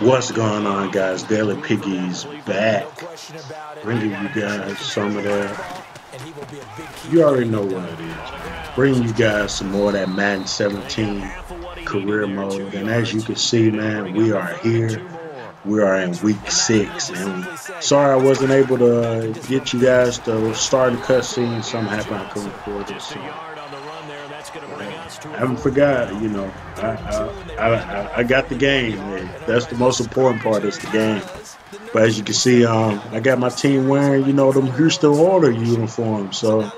What's going on, guys? Daily Piggy's back, bringing you guys some of that. You already know what it is, man. Bringing you guys some more of that Madden 17 career mode. And as you can see, man, we are here. We are in week 6, and sorry I wasn't able to get you guys to start the cutscene. Something happened, I couldn't record this. So I haven't forgot, you know. I got the game. That's the most important part, is the game. But as you can see, I got my team wearing, you know, them Houston Oilers uniforms. So,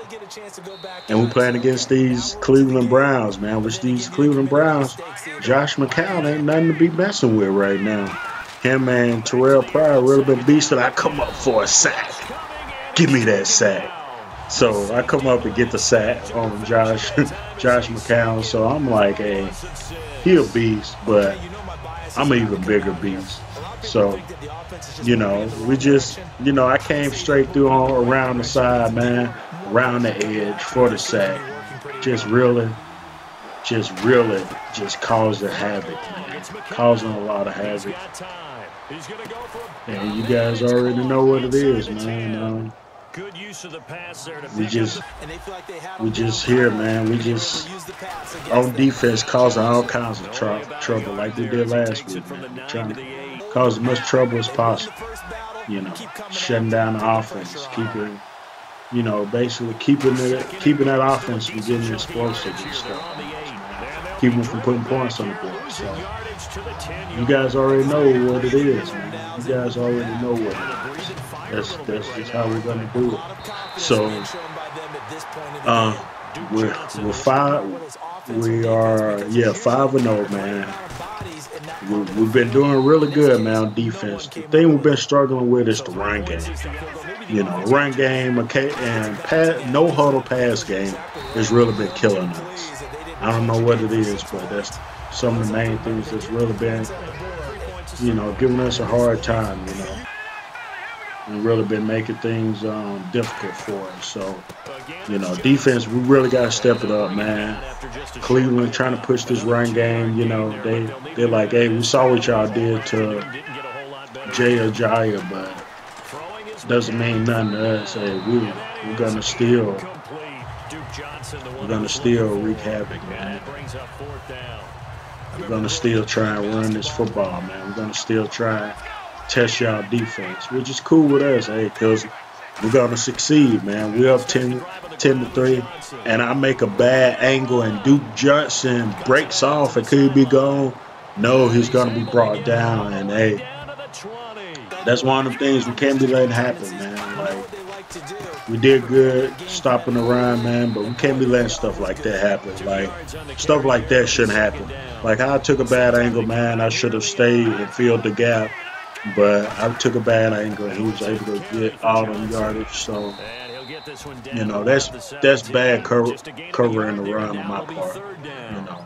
and we're playing against these Cleveland Browns, man. Which these Cleveland Browns, Josh McCown ain't nothing to be messing with right now. Him and Terrell Pryor really been beasting. I come up for a sack. Give me that sack. So I come up and get the sack on Josh McCown. So I'm like, hey, he a beast, but I'm an even bigger beast. So, you know, we just, you know, I came straight through around the side, man, around the edge for the sack. Just causing havoc, man. Causing a lot of havoc. And you guys already know what it is, man. We just here, man. We just on defense causing all kinds of trouble like we did last week, man. We're trying to cause as much trouble as possible. You know, shutting down the offense, keeping, you know, basically keeping that offense from getting explosive and stuff. Keep them from putting points on the board. So you guys already know what it is, man. You guys already know what it is. That's just how we're gonna do it. So we're 5. We are 5-0, man. We've been doing really good, man, on defense. The thing we've been struggling with is the run game. You know, run game, okay, and no huddle pass game has really been killing us. I don't know what it is, but that's some of the main things that's really been, you know, giving us a hard time, you know, and really been making things difficult for us. So, you know, defense, we really got to step it up, man. Cleveland trying to push this run game, you know, they're like, hey, we saw what y'all did to Jay Ajayi, but doesn't mean nothing to us. Hey, we're gonna still wreak havoc, man. We're gonna still try and run this football, man. We're gonna still try and test y'all defense, which is cool with us, hey, because we're gonna succeed, man. We're up 10-3, and I make a bad angle, and Duke Johnson breaks off and could be gone. No, he's gonna be brought down, and hey, that's one of the things we can't be letting happen, man. Like, we did good stopping the run, man, but we can't be letting stuff like that happen. Like, stuff like that shouldn't happen. Like, how I took a bad angle, man, I should have stayed and filled the gap, but I took a bad angle, and he was able to get all the yardage. So, you know, that's bad covering the run on my part. You know,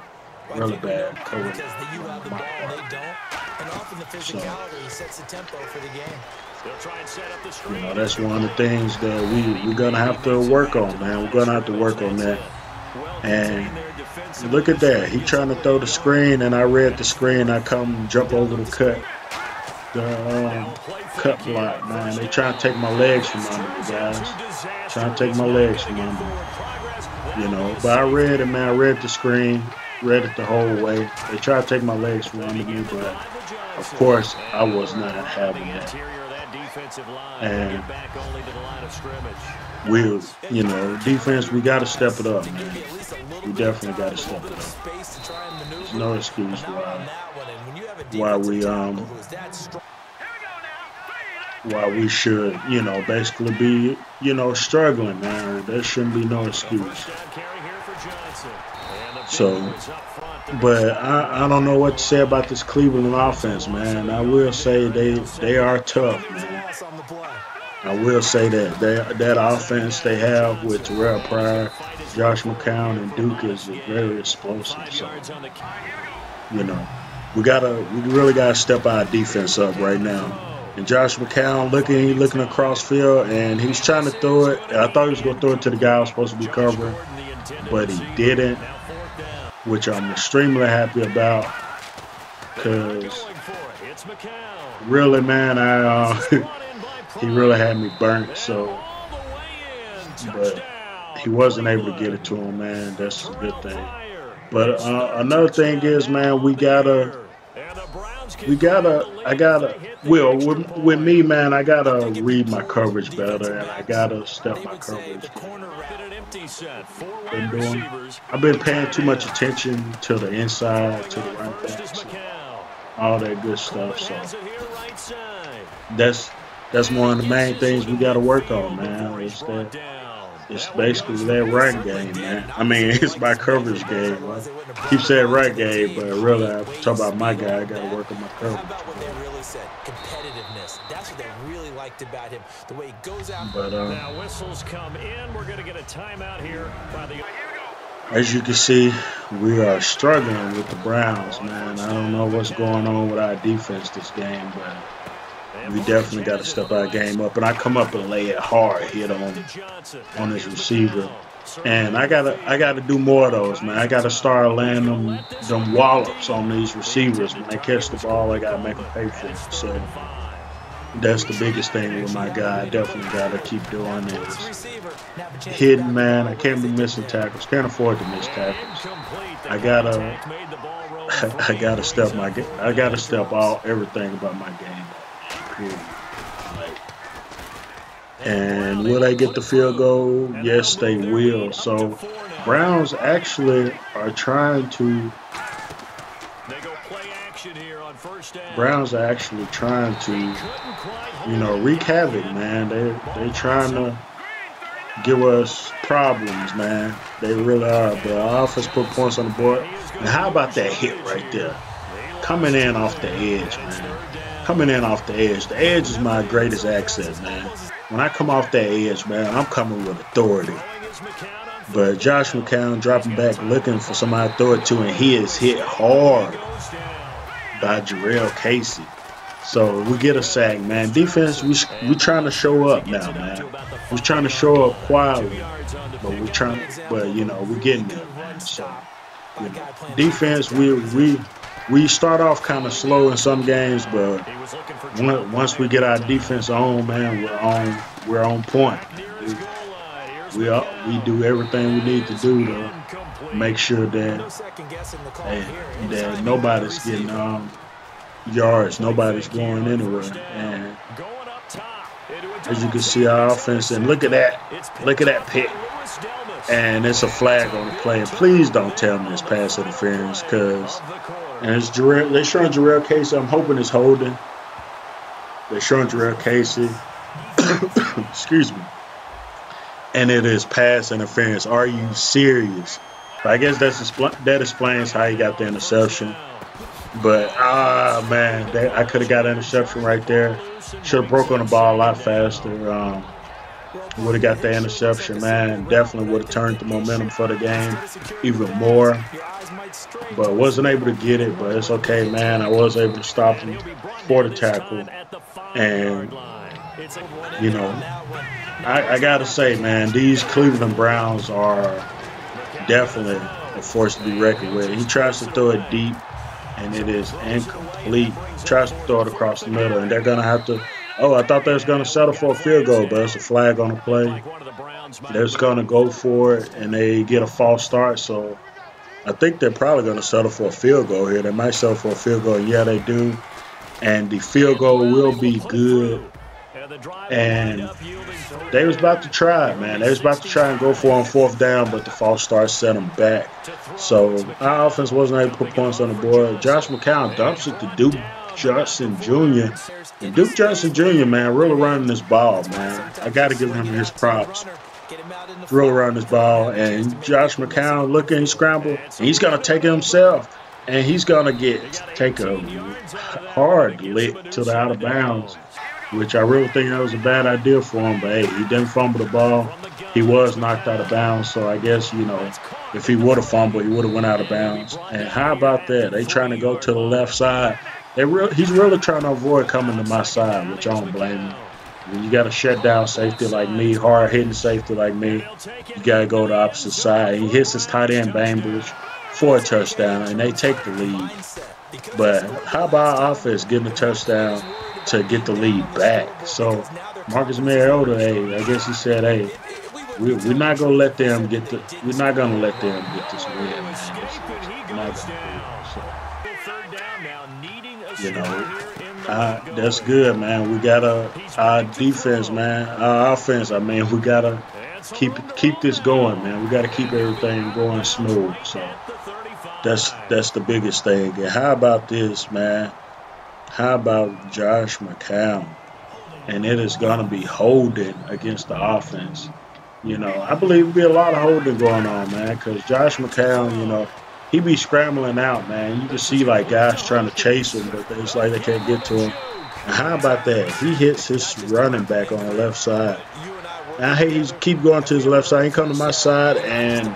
really bad covering the run on my part. So, you know, that's one of the things that we're going to have to work on, man. We're going to have to work on that. And look at that. He trying to throw the screen, and I read the screen. I come jump over the cut block, man. They trying to take my legs from under me, guys. Trying to take my legs from under me. You know, but I read it, man. I read the screen. Read it the whole way. They tried to take my legs from under me, but of course I was not having that. And we, you know, defense, we got to step it up, man. We definitely got to step it up. There's no excuse why we should, you know, basically be, you know, struggling, man. There shouldn't be no excuse. So, but I don't know what to say about this Cleveland offense, man. I will say they are tough, man. I will say that offense they have with Terrell Pryor, Josh McCown, and Duke is very explosive. So, you know, we really gotta step our defense up right now. And Josh McCown looking across field, and he's trying to throw it. I thought he was gonna throw it to the guy I was supposed to be covering, but he didn't, which I'm extremely happy about, because really, man, he really had me burnt. So, but he wasn't able to get it to him, man. That's a good thing. But another thing is, man, well, with me, man, I gotta read my coverage better, and I gotta step my coverage. I've been paying too much attention to the inside, to the right backs, all that good stuff. So that's one of the main things we gotta work on, man. It's basically that run game, man. I mean, it's my coverage game. Right? Keep saying run game, but really, I'm talking about my guy. I got to work on my coverage. What they really said, competitiveness. That's what they really liked about him. The way he goes out. But now whistles come in. We're going to get a timeout here by the. As you can see, we are struggling with the Browns, man. I don't know what's going on with our defense this game, but we definitely got to step our game up. And I come up and lay it hard, hit on this receiver. And I gotta do more of those, man. I gotta start laying them wallops on these receivers. When they catch the ball, I gotta make them pay for it. So that's the biggest thing with my guy. I definitely gotta keep doing this. Hitting, man. I can't be missing tackles. Can't afford to miss tackles. I gotta step everything about my game. Cool. And will they get the field goal? Yes, they will. So Browns actually are trying to. Browns are actually trying to, wreak havoc, man. They trying to give us problems, man. They really are. But our offense put points on the board. And how about that hit right there? Coming in off the edge, man. Coming in off the edge. The edge is my greatest asset, man. When I come off that edge, man, I'm coming with authority. But Josh McCown dropping back, looking for somebody to throw it to, and he is hit hard by Jarrell Casey. So we get a sack, man. Defense, we trying to show up now, man. We're trying to show up quietly, but we're getting there, man. So defense, we start off kind of slow in some games, but once we get our defense on, man, we're on point. We do everything we need to do to make sure that nobody's getting yards, nobody's going anywhere. And as you can see, our offense, and look at that pick. And it's a flag on the play. Please don't tell me it's pass interference, because it's Jarrell. They're showing Jarrell Casey. I'm hoping it's holding. They're showing Jarrell Casey. Excuse me. And it is pass interference. Are you serious? I guess that explains how he got the interception. But man, I could have got an interception right there. Should have broke on the ball a lot faster. Would have got the interception, man. Definitely would have turned the momentum for the game even more. But wasn't able to get it. But it's okay, man. I was able to stop him for the tackle. And, I got to say, man, these Cleveland Browns are definitely a force to be reckoned with. He tries to throw it deep, and it is incomplete. He tries to throw it across the middle, and they're going to have to. Oh, I thought they was going to settle for a field goal, but it's a flag on the play. They're just going to go for it, and they get a false start. So I think they're probably going to settle for a field goal here. They might settle for a field goal. Yeah, they do. And the field goal will be good. And they was about to try, man. They was about to try and go for on fourth down, but the false start set them back. So our offense wasn't able to put points on the board. Josh McCown dumps it to Duke Johnson Jr. And Duke Johnson Jr., man, really running this ball, man. I got to give him his props. Really running this ball. And Josh McCown looking, scramble, and he's going to take it himself. And he's going to take a hard lick to the out of bounds, which I really think that was a bad idea for him. But, hey, he didn't fumble the ball. He was knocked out of bounds. So I guess, if he would have fumbled, he would have went out of bounds. And how about that? They trying to go to the left side. He's really trying to avoid coming to my side, which I don't blame him. When you got a shutdown safety like me, hard-hitting safety like me, you got to go to the opposite side. He hits his tight end, Bainbridge, for a touchdown, and they take the lead. But how about our offense getting a touchdown to get the lead back? So Marcus Mariota, hey, I guess he said, hey, we're not gonna let them get the. We're not gonna let them get this win, man. We're not gonna do it. So, you know, that's good, man. We gotta our defense, man. Our offense. I mean, we gotta keep this going, man. We gotta keep everything going smooth. So that's the biggest thing. And how about this, man? How about Josh McCown? And it is gonna be holding against the offense. You know, I believe there'll be a lot of holding going on, man, because Josh McCown, you know, he be scrambling out, man. You can see, like, guys trying to chase him, but it's like they can't get to him. And how about that? He hits his running back on the left side. And I hate he keep going to his left side. He come to my side, and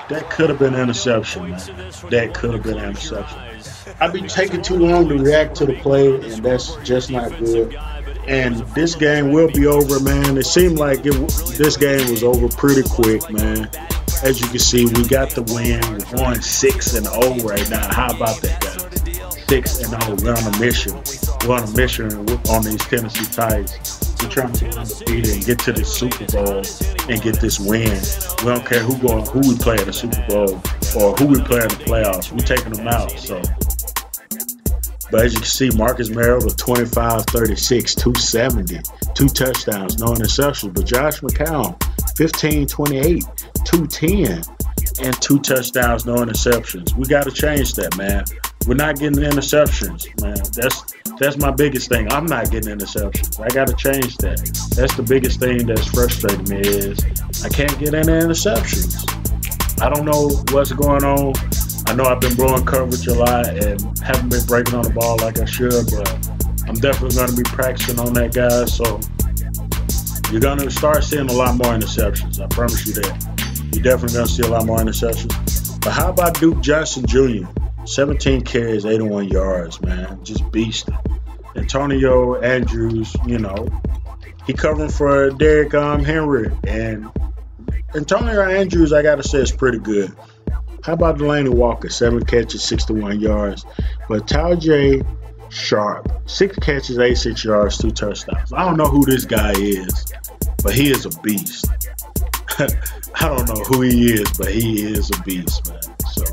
that could have been an interception, man. That could have been an interception. I've been taking too long to react to the play, and that's just not good. And this game will be over, man. It seemed like this game was over pretty quick, man. As you can see, we got the win. We're going 6-0 right now. How about that, guys? 6-0. We're on a mission. We're on a mission on these Tennessee Titans. We're trying to get undefeated and get to the Super Bowl and get this win. We don't care who we play in the Super Bowl or who we play in the playoffs. We're taking them out. So. But as you can see, Marcus Mariota, 25-36, 270, 2 touchdowns, no interceptions. But Josh McCown, 15-28, 210, and 2 touchdowns, no interceptions. We got to change that, man. We're not getting interceptions, man. That's my biggest thing. I'm not getting interceptions. I got to change that. That's the biggest thing that's frustrating me is I can't get any interceptions. I don't know what's going on. I know I've been blowing coverage a lot and haven't been breaking on the ball like I should, but I'm definitely going to be practicing on that, guys. So you're going to start seeing a lot more interceptions. I promise you that. You're definitely going to see a lot more interceptions. But how about Duke Johnson Jr.? 17 carries, 81 yards, man. Just beasting. Antonio Andrews, you know, he covering for Derrick Henry. And Antonio Andrews, I got to say, is pretty good. How about Delaney Walker? 7 catches, 61 yards. But Taljay Sharp, 6 catches, 86 yards, 2 touchdowns. I don't know who this guy is, but he is a beast. I don't know who he is, but he is a beast, man. So,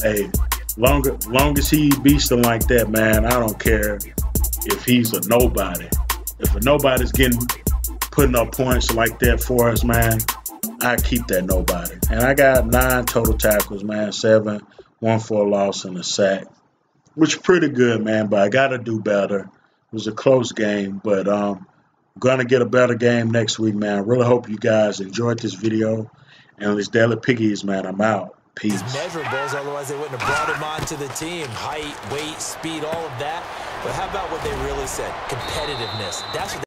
hey, long as he beasting like that, man, I don't care if he's a nobody. If a nobody's putting up points like that for us, man, I keep that nobody. And I got 9 total tackles, man. 7, 1 for a loss and a sack, which is pretty good, man. But I got to do better. It was a close game, but going to get a better game next week, man. I really hope you guys enjoyed this video. And it's Daily Piggies, man. I'm out. Peace. Measurables, otherwise they wouldn't have brought him onto the team. Height, weight, speed, all of that. But how about what they really said? Competitiveness. That's what